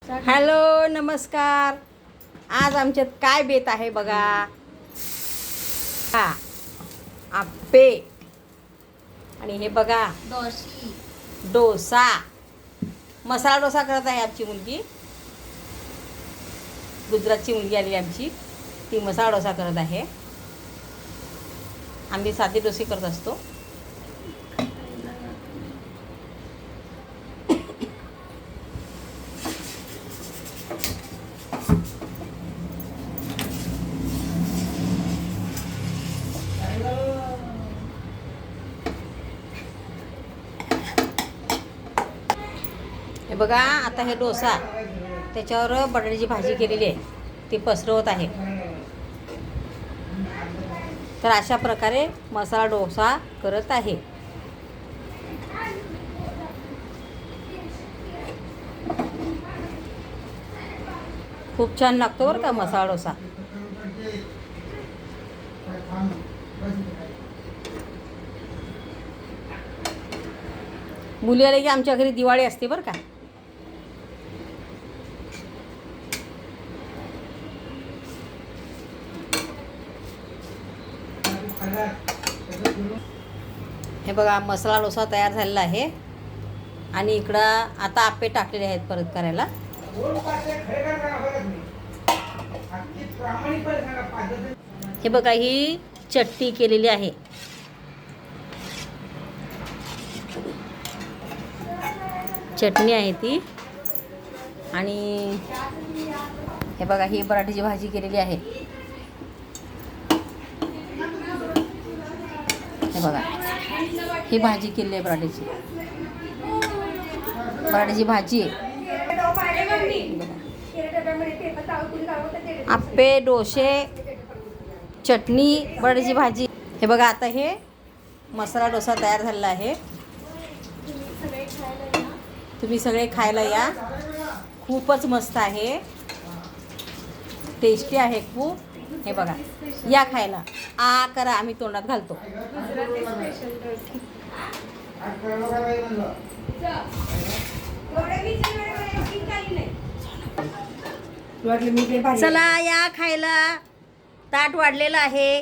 Hello नमस्कार. आज आमच्यात काय बेत आहे बघा. आप्पे आणि हे बघा डोसा, मसाला डोसा करत आहे आमची मुलगी. गुजरातची मुलगी आली आमची, ती मसाला डोसा करत आहे. आम्ही साधे डोसे करत असतो. हे बघा, आता हे डोसा त्याच्यावर बटाट्याची भाजी केलेली आहे, ती पसरवत आहे. तर अशा प्रकारे मसाला डोसा करत आहे. खूप छान लागतो बरं का मसाला डोसा. मुली आले की आमच्या घरी दिवाळी असते बरं का. हे बघा, मसाला डोसा तयार झालेला आहे आणि इकडं आता आप्पे टाकलेले आहेत परत करायला. हे बघा, ही चटणी केलेली आहे. चटणी आहे ती. आणि हे बघा, ही बटाट्याची भाजी केलेली आहे. हे बघा, ही भाजी केलेली आहे बटाट्याची भाजी. आप्पे, डोसे, चटणी, बटाट्याची भाजी. हे बघा, आता हे मसाला डोसा तयार झालेला आहे. तुम्ही सगळे खायला या. खूपच मस्त आहे, टेस्टी आहे खूप. हे बघा, या खायला. करा, आम्ही तोंडात घालतो. चला या खायला. ताट वाढलेलं आहे.